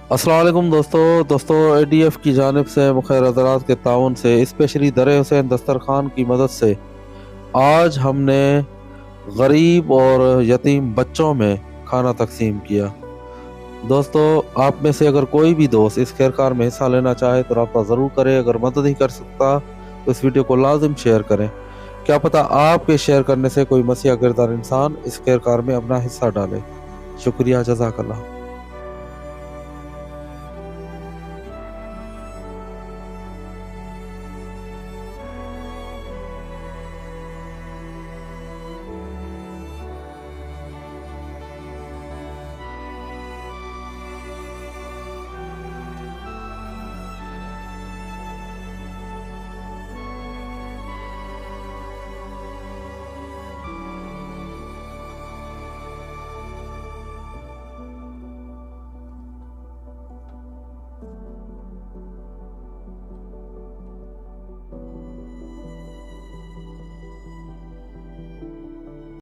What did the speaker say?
अस्सलाम वालेकुम दोस्तों एडीएफ की जानिब से मुखैर हज़रात के ताउन से स्पेशली दर हुसैन दस्तरखान की मदद से आज हमने गरीब और यतीम बच्चों में खाना तकसीम किया। दोस्तों, आप में से अगर कोई भी दोस्त इस खैर कार में हिस्सा लेना चाहे तो रब्ता ज़रूर करें। अगर मदद ही कर सकता तो इस वीडियो को लाजिम शेयर करें। क्या पता आपके शेयर करने से कोई मसीहा किरदार इंसान इस खैर कार में अपना हिस्सा डाले। शुक्रिया, जज़ाकल्लाह।